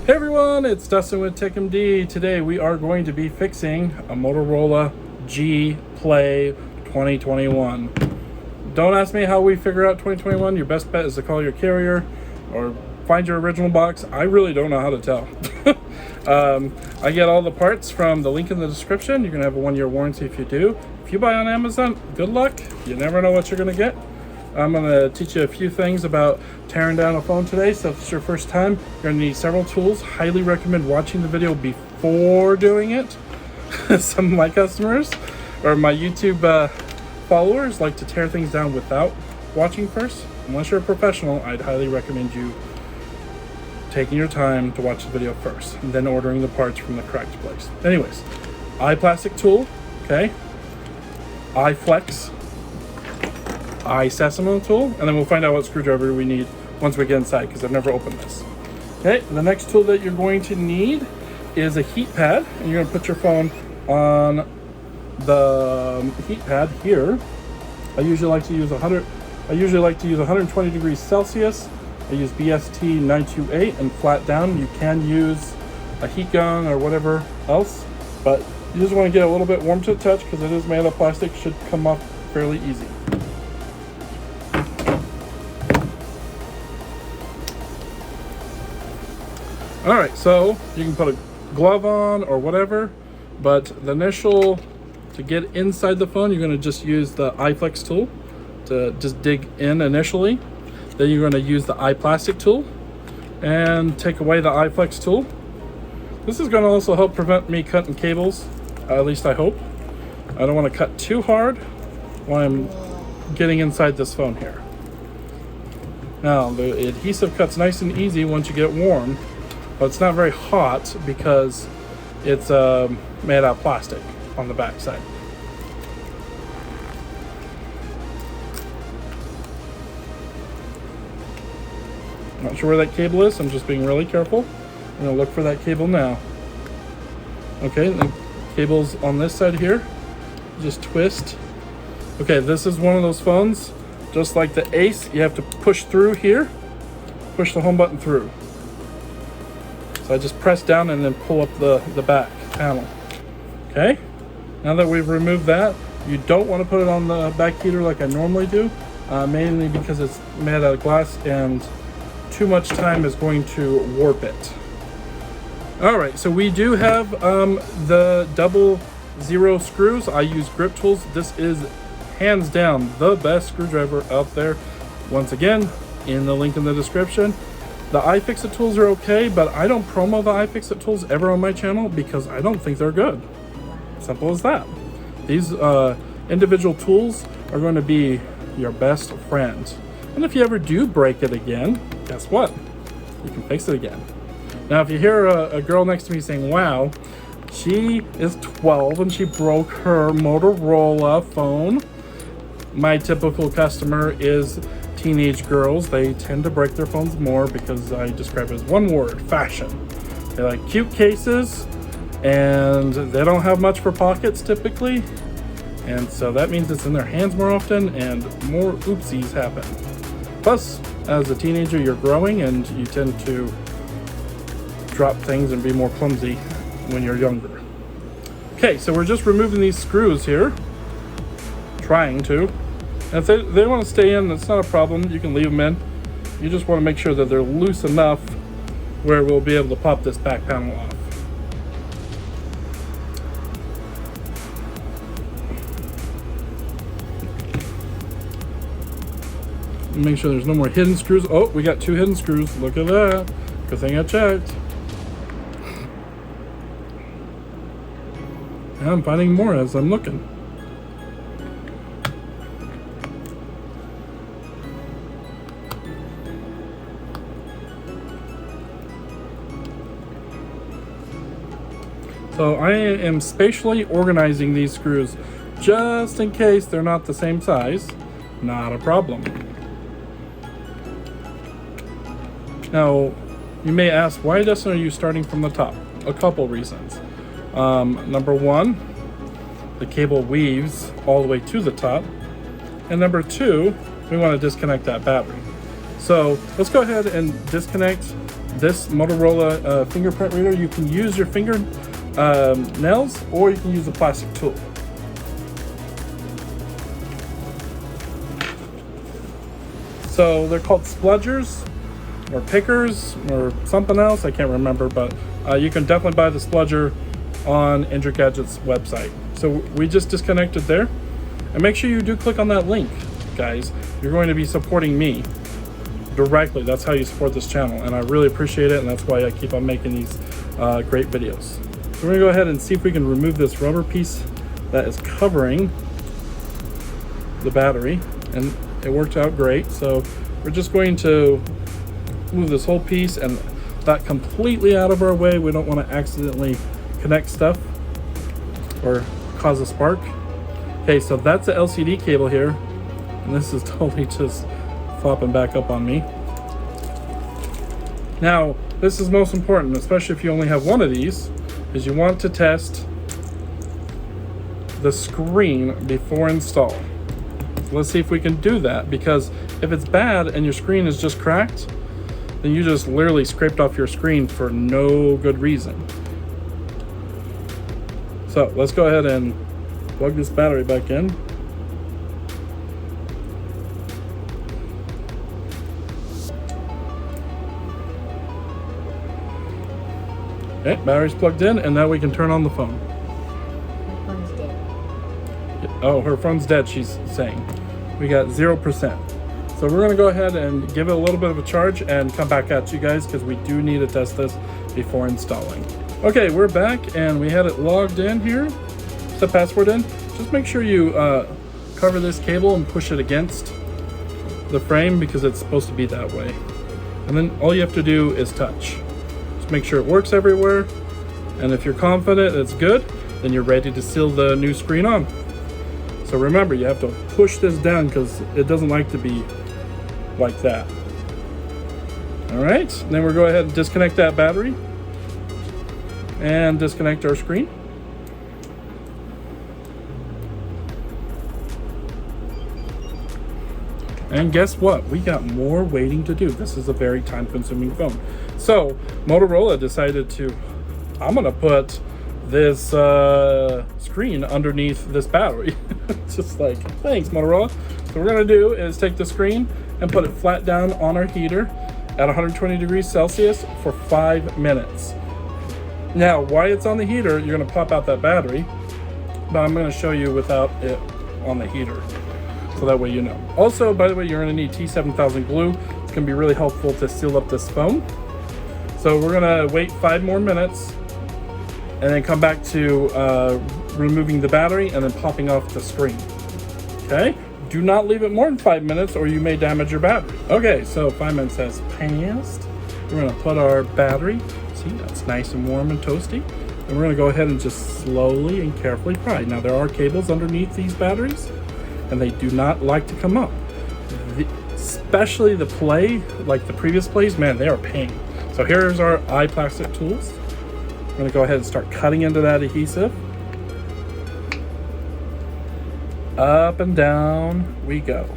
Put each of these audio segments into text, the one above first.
Hey everyone, it's Dustin with TechMD. Today we are going to be fixing a Motorola G Play 2021. Don't ask me how we figure out 2021. Your best bet is to call your carrier or find your original box. I really don't know how to tell. I get all the parts from the link in the description. You're going to have a 1-year warranty if you do. If you buy on Amazon, good luck. You never know what you're going to get. I'm going to teach you a few things about tearing down a phone today. So if it's your first time, you're going to need several tools. Highly recommend watching the video before doing it. Some of my customers or my YouTube followers like to tear things down without watching first. Unless you're a professional, I'd highly recommend you taking your time to watch the video first and then ordering the parts from the correct place. Anyways, iPlastix tool, okay, iFlex, iseasmo tool, and then we'll find out what screwdriver we need once we get inside because I've never opened this. Okay, the next tool that you're going to need is a heat pad, and you're going to put your phone on the heat pad here. I usually like to use 120 degrees Celsius. I use BST 928 and flat down. You can use a heat gun or whatever else, but you just want to get a little bit warm to the touch because it is made of plastic. Should come off fairly easy. All right, so you can put a glove on or whatever, but the initial, to get inside the phone, you're going to just use the iFlex tool to just dig in initially. Then you're going to use the iPlastix tool and take away the iFlex tool. This is going to also help prevent me cutting cables, at least I hope. I don't want to cut too hard while I'm getting inside this phone here. Now, the adhesive cuts nice and easy once you get warm. But it's not very hot because it's made out of plastic on the back side. Not sure where that cable is, so I'm just being really careful. I'm going to look for that cable now. Okay, the cable's on this side here. Just twist. Okay, this is one of those phones, just like the Ace, you have to push through here. Push the home button through. So I just press down and then pull up the back panel. Okay, now that we've removed that, you don't want to put it on the back heater like I normally do, mainly because it's made out of glass and too much time is going to warp it. All right, so we do have the 00 screws. I use grip tools. This is hands down the best screwdriver out there. Once again, in the link in the description. The iFixit tools are okay, but I don't promo the iFixit tools ever on my channel because I don't think they're good. Simple as that. These individual tools are going to be your best friend. And if you ever do break it again, guess what? You can fix it again. Now, if you hear a girl next to me saying, wow, she is 12 and she broke her Motorola phone, my typical customer is teenage girls. They tend to break their phones more because I describe it as one word: fashion. They like cute cases and they don't have much for pockets typically, and so that means it's in their hands more often and more oopsies happen. Plus, as a teenager, you're growing and you tend to drop things and be more clumsy when you're younger. Okay, so we're just removing these screws here, trying to. And if they want to stay in, that's not a problem. You can leave them in. You just want to make sure that they're loose enough where we'll be able to pop this back panel off. Make sure there's no more hidden screws. Oh, we got 2 hidden screws. Look at that. Good thing I checked. And I'm finding more as I'm looking. So I am spatially organizing these screws just in case they're not the same size. Not a problem. Now, you may ask, why, Dustin, are you starting from the top? A couple reasons. Number one, the cable weaves all the way to the top. And number two, we want to disconnect that battery. So let's go ahead and disconnect this Motorola fingerprint reader, you can use your finger nails, or you can use a plastic tool. So they're called spludgers or pickers or something else. I can't remember, but you can definitely buy the spludger on Injured Gadget's website. So we just disconnected there. And make sure you do click on that link, guys. You're going to be supporting me directly. That's how you support this channel, and I really appreciate it, and that's why I keep on making these great videos. So we're gonna go ahead and see if we can remove this rubber piece that is covering the battery, and it worked out great. So we're just going to move this whole piece and that completely out of our way. We don't want to accidentally connect stuff or cause a spark. Okay, so that's the LCD cable here, and this is totally just flopping back up on me. Now, this is most important, especially if you only have one of these, is you want to test the screen before install. So let's see if we can do that, because if it's bad and your screen is just cracked, then you just literally scraped off your screen for no good reason. So let's go ahead and plug this battery back in. Okay, battery's plugged in, and now we can turn on the phone. My phone's dead. Oh, her phone's dead, she's saying. We got 0%. So we're gonna go ahead and give it a little bit of a charge and come back at you guys, because we do need to test this before installing. Okay, we're back, and we had it logged in here. Put the password in. Just make sure you cover this cable and push it against the frame, because it's supposed to be that way. And then all you have to do is touch. Just make sure it works everywhere. And if you're confident it's good, then you're ready to seal the new screen on. So remember, you have to push this down because it doesn't like to be like that. All right, then we'll go ahead and disconnect that battery and disconnect our screen. And guess what? We got more waiting to do. This is a very time-consuming phone. So Motorola decided to, I'm gonna put this screen underneath this battery. It's just like, thanks Motorola. So what we're gonna do is take the screen and put it flat down on our heater at 120 degrees Celsius for 5 minutes. Now, while it's on the heater, you're gonna pop out that battery, but I'm gonna show you without it on the heater, so that way you know. Also, by the way, you're gonna need T7000 glue. It's gonna be really helpful to seal up this phone. So we're gonna wait 5 more minutes and then come back to removing the battery and then popping off the screen. Okay? Do not leave it more than 5 minutes or you may damage your battery. Okay, so 5 minutes has passed. We're gonna put our battery, see, that's nice and warm and toasty. And we're gonna go ahead and just slowly and carefully pry. Now there are cables underneath these batteries and they do not like to come up. Especially the play, like the previous plays, man, they are a pain. So here's our iPlastix tools. I'm gonna go ahead and start cutting into that adhesive. Up and down we go.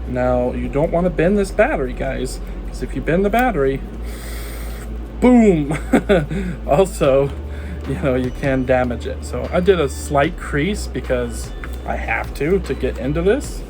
Now you don't want to bend this battery, guys, because if you bend the battery, boom. Also, you know, you can damage it. So I did a slight crease because I have to get into this.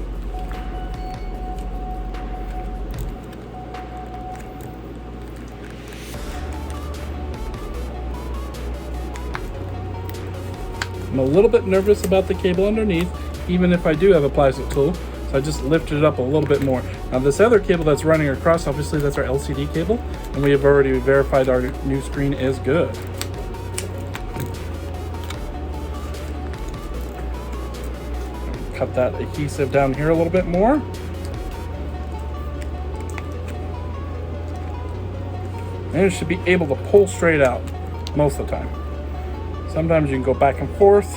I'm a little bit nervous about the cable underneath, even if I do have a plastic tool. So I just lifted it up a little bit more. Now this other cable that's running across, obviously that's our LCD cable, and we have already verified our new screen is good. Cut that adhesive down here a little bit more. And it should be able to pull straight out most of the time. Sometimes you can go back and forth.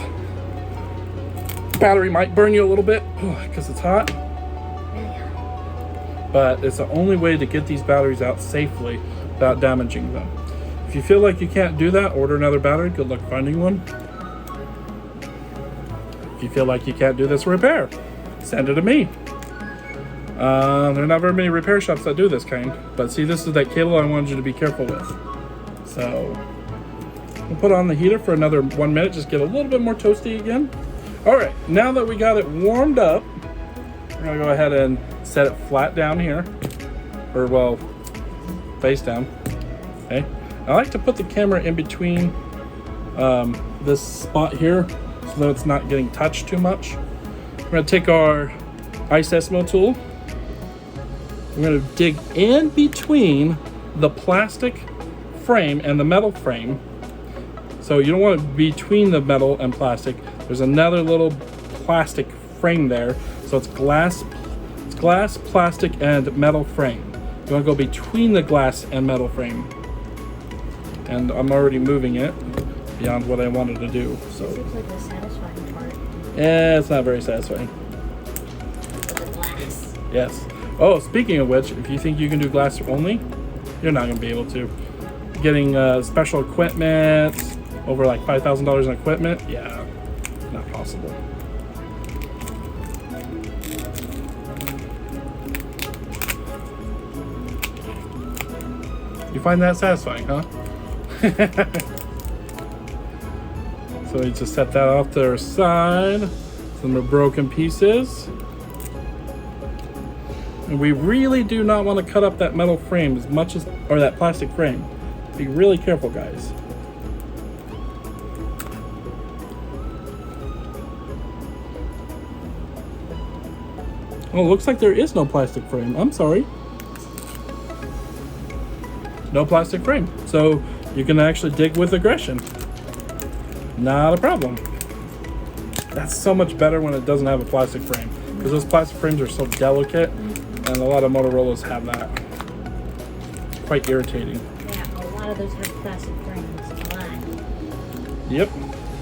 Battery might burn you a little bit because it's hot. But it's the only way to get these batteries out safely without damaging them. If you feel like you can't do that, order another battery. Good luck finding one. If you feel like you can't do this repair, send it to me. There are not very many repair shops that do this kind. But see, this is that cable I wanted you to be careful with. So we'll put on the heater for another 1 minute, just get a little bit more toasty again. All right, now that we got it warmed up, we're gonna go ahead and set it flat down here, or well, face down. Okay. I like to put the camera in between this spot here so that it's not getting touched too much. We're gonna take our iseasmo tool. We're gonna dig in between the plastic frame and the metal frame. So you don't want it between the metal and plastic. There's another little plastic frame there. So it's glass, plastic, and metal frame. You want to go between the glass and metal frame. And I'm already moving it beyond what I wanted to do. So this looks like the satisfying part. yeah, it's not very satisfying. The glass. Yes. Oh, speaking of which, if you think you can do glass only, you're not going to be able to. Getting special equipment, over like $5,000 in equipment, yeah, not possible. You find that satisfying, huh? So we just set that off to our side. Some of broken pieces. And we really do not want to cut up that metal frame as much as, or that plastic frame. Be really careful, guys. Oh, looks like there is no plastic frame. I'm sorry. No plastic frame. So you can actually dig with aggression. Not a problem. That's so much better when it doesn't have a plastic frame, because those plastic frames are so delicate, and a lot of Motorola's have that. Quite irritating. Yeah, a lot of those have plastic frames. A lot. Yep.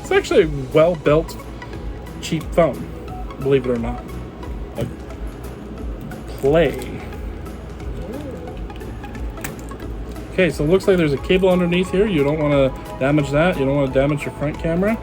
It's actually a well-built, cheap phone, believe it or not. A Play. Okay, so it looks like there's a cable underneath here. You don't want to damage that. You don't want to damage your front camera.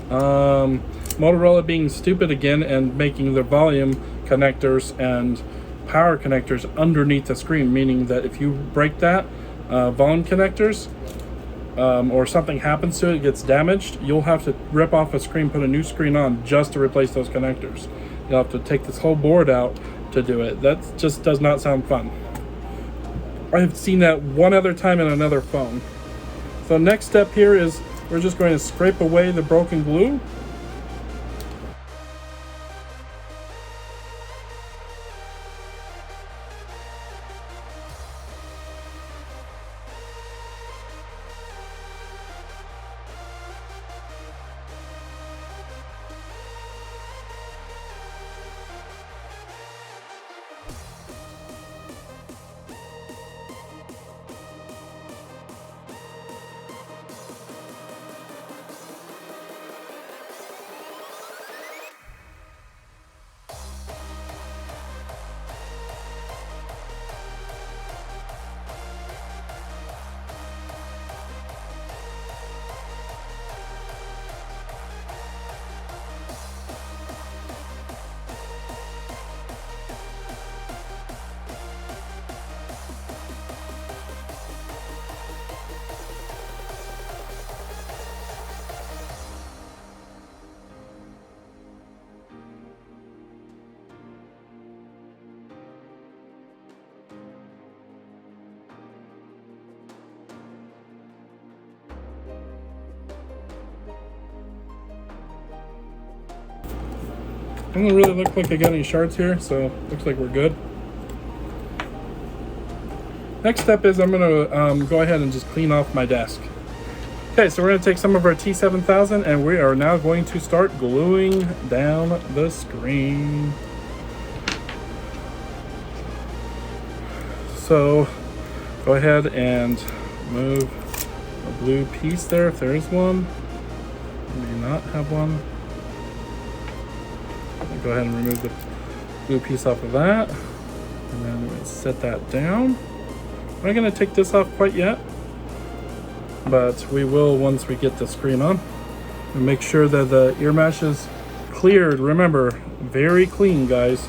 Motorola being stupid again and making their volume connectors and power connectors underneath the screen, meaning that if you break that volume connectors or something happens to it, gets damaged, you'll have to rip off a screen, put a new screen on just to replace those connectors. You'll have to take this whole board out to do it. That just does not sound fun. I've seen that one other time in another phone. So next step here is we're just going to scrape away the broken glue. Doesn't really look like I got any shards here, so looks like we're good. Next step is I'm gonna go ahead and just clean off my desk. Okay, so we're gonna take some of our T7000 and we are now going to start gluing down the screen. So go ahead and move a blue piece there if there is one. You may not have one. Go ahead and remove the blue piece off of that, and then we're going to set that down. I'm not going to take this off quite yet, but we will once we get the screen on. And make sure that the ear mesh is cleared. Remember, very clean, guys.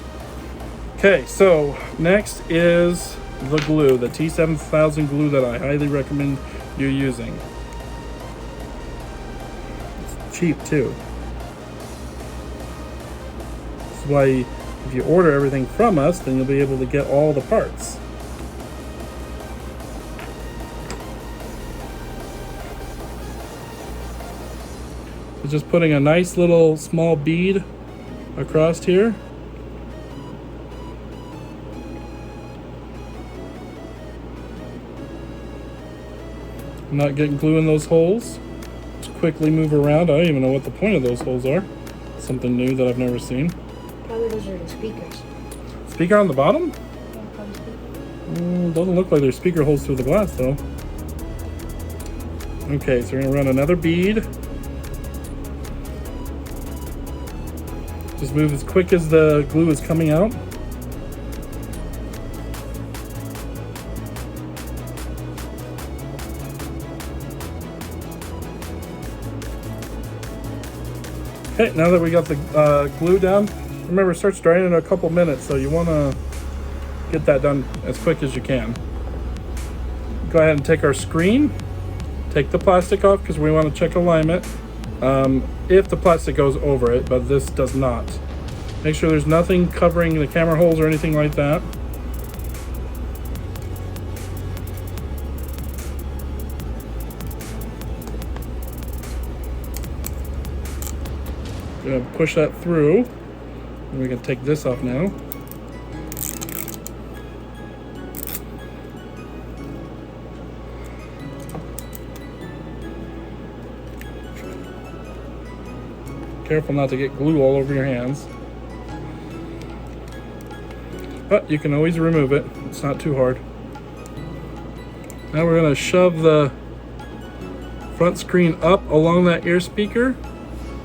Okay, so next is the glue, the T7000 glue that I highly recommend you using. It's cheap too. That's why if you order everything from us, then you'll be able to get all the parts. So just putting a nice little small bead across here. Not getting glue in those holes. Just quickly move around. I don't even know what the point of those holes are. Something new that I've never seen. Probably those are the speakers. Speaker on the bottom? Yeah, probably speakers. Doesn't look like there's speaker holes through the glass though. Okay, so we're gonna run another bead. Just move as quick as the glue is coming out. Okay, now that we got the glue down, remember it starts drying in a couple minutes, so you want to get that done as quick as you can. Go ahead and take our screen, take the plastic off because we want to check alignment. If the plastic goes over it, but this does not. Make sure there's nothing covering the camera holes or anything like that. Gonna push that through, and we can take this off now. Careful not to get glue all over your hands. But you can always remove it. It's not too hard. Now we're gonna shove the front screen up along that ear speaker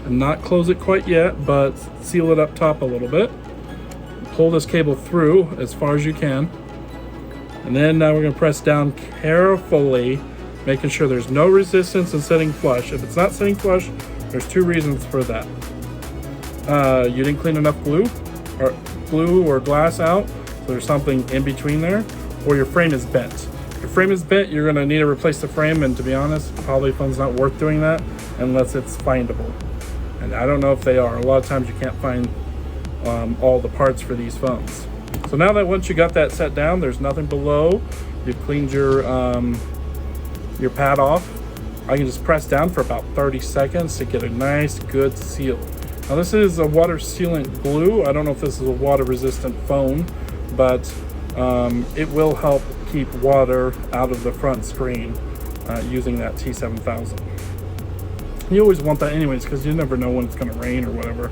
and not close it quite yet, but seal it up top a little bit. Pull this cable through as far as you can. And then now we're gonna press down carefully, making sure there's no resistance and sitting flush. If it's not sitting flush, there's two reasons for that. You didn't clean enough glue or glass out, so there's something in between there, or your frame is bent. If your frame is bent, you're gonna need to replace the frame, and to be honest, probably phone's not worth doing that unless it's findable. And I don't know if they are. A lot of times you can't find all the parts for these phones. So now that once you got that set down, there's nothing below, you've cleaned your pad off, I can just press down for about 30 seconds to get a nice good seal. Now this is a water sealant glue. I don't know if this is a water resistant phone, but it will help keep water out of the front screen using that T7000. You always want that anyways, because you never know when it's going to rain or whatever.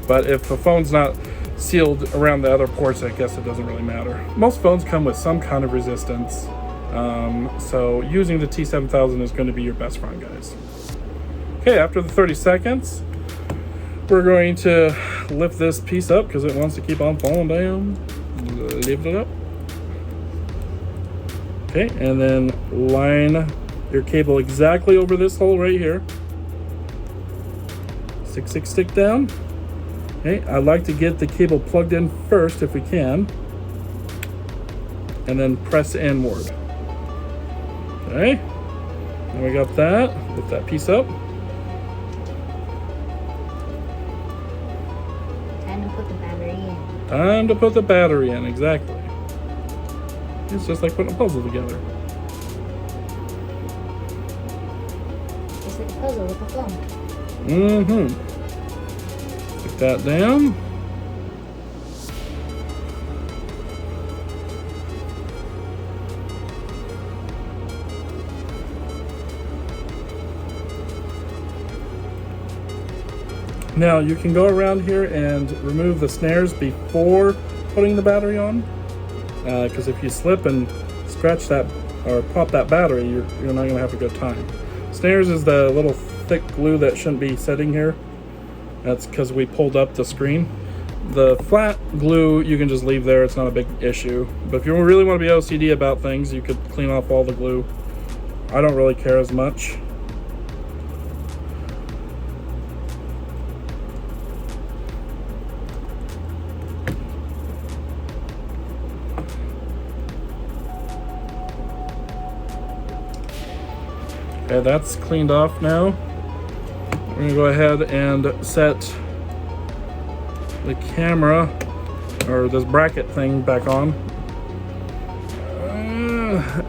But if the phone's not sealed around the other ports, I guess it doesn't really matter. Most phones come with some kind of resistance. So using the T7000 is going to be your best friend, guys. Okay, after the 30 seconds, we're going to lift this piece up because it wants to keep on falling down. Lift it up. Okay, and then line your cable exactly over this hole right here. Stick down. Okay, I like to get the cable plugged in first if we can, and then press inward. Okay, now we got that. Lift that piece up. Time to put the battery in. Time to put the battery in, exactly. It's just like putting a puzzle together. Just like a puzzle with a phone. Stick that down. Now you can go around here and remove the snares before putting the battery on, because if you slip and scratch that or pop that battery, you're not going to have a good time. Snares is the little thick glue that shouldn't be sitting here. That's because we pulled up the screen. The flat glue you can just leave there, it's not a big issue. But if you really want to be OCD about things, you could clean off all the glue. I don't really care as much. Okay, that's cleaned off now. We're gonna go ahead and set the camera, or this bracket thing, back on.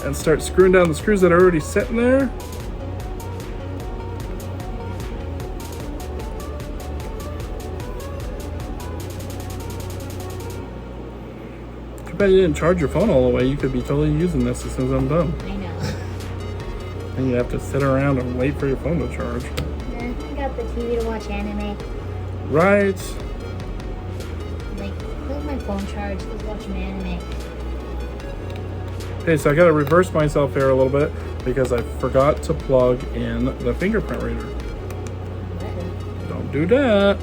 And start screwing down the screws that are already sitting there. Too bad you didn't charge your phone all the way. You could be totally using this as soon as I'm done. I know. And you have to sit around and wait for your phone to charge. Yeah, I got the TV to watch anime. Right. Like, let my phone charge, let's watch my anime. Okay, so I gotta reverse myself here a little bit because I forgot to plug in the fingerprint reader. Don't do that.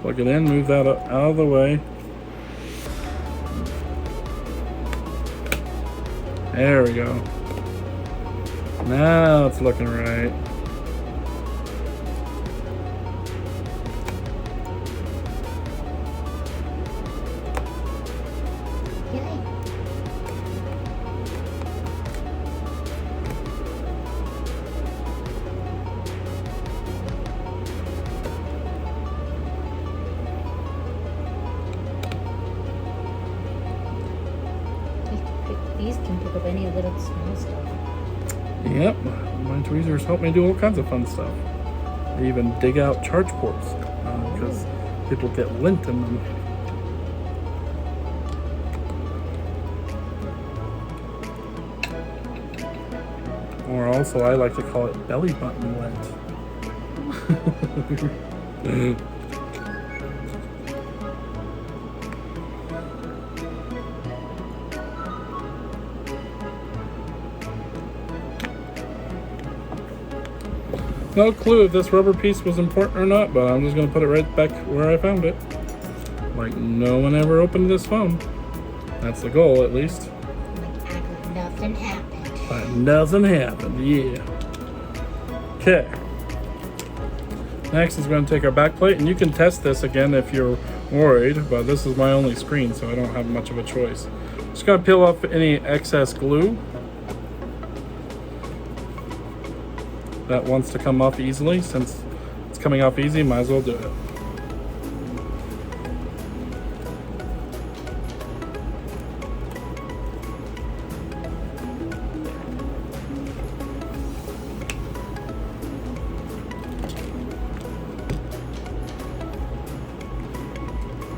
Plug it in, move that out of the way. There we go. Now it's looking right. Yay. These can pick up any little small stuff. Yep, my tweezers help me do all kinds of fun stuff. They even dig out charge ports because people get lint in them. Or also, I like to call it belly button lint. No clue if this rubber piece was important or not, but I'm just going to put it right back where I found it. Like no one ever opened this phone. That's the goal, at least. Like, act like nothing happened. But nothing happened, yeah. Okay. Next is going to take our back plate, and you can test this again if you're worried, but this is my only screen, so I don't have much of a choice. Just going to peel off any excess glue that wants to come off easily. Since it's coming off easy, might as well do it.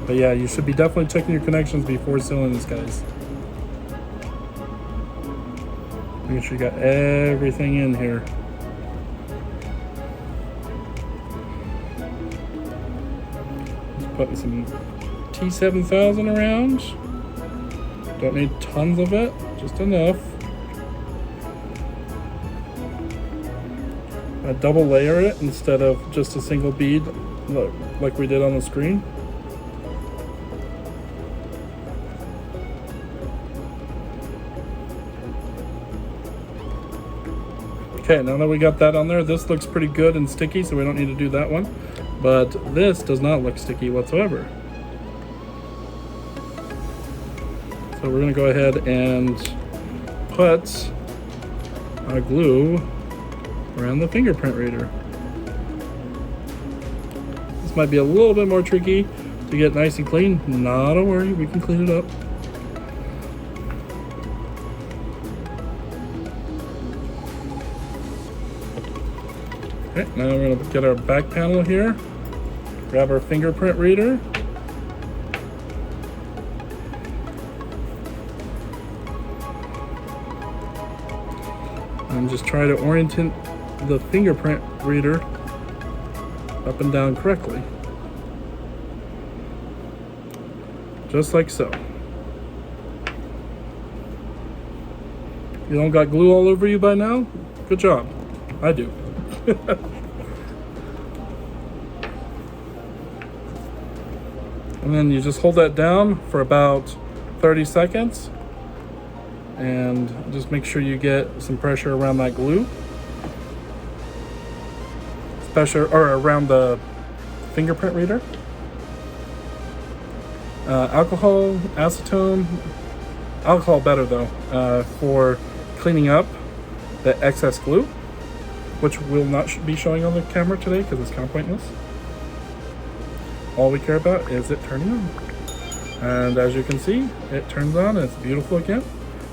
But yeah, you should be definitely checking your connections before sealing this, guys. Make sure you got everything in here. Putting some T7000 around. Don't need tons of it, just enough. I double layer it instead of just a single bead like we did on the screen. Okay, now that we got that on there, this looks pretty good and sticky, so we don't need to do that one. But this does not look sticky whatsoever. So we're gonna go ahead and put our glue around the fingerprint reader. This might be a little bit more tricky to get nice and clean. Not a worry, we can clean it up. Okay, now we're gonna get our back panel here. Grab our fingerprint reader. And just try to orient the fingerprint reader up and down correctly. Just like so. You don't got glue all over you by now? Good job. I do. And then you just hold that down for about 30 seconds. And just make sure you get some pressure around that glue. Pressure or around the fingerprint reader. Alcohol, acetone. Alcohol better though, for cleaning up the excess glue, which will not be showing on the camera today because it's kind of pointless. All we care about is it turning on. And as you can see, it turns on and it's beautiful again.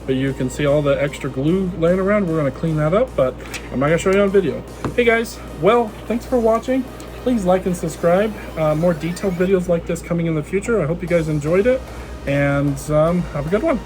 But you can see all the extra glue laying around. We're going to clean that up, but I'm not going to show you on video. Hey guys, well, thanks for watching. Please like and subscribe. More detailed videos like this coming in the future. I hope you guys enjoyed it, and have a good one.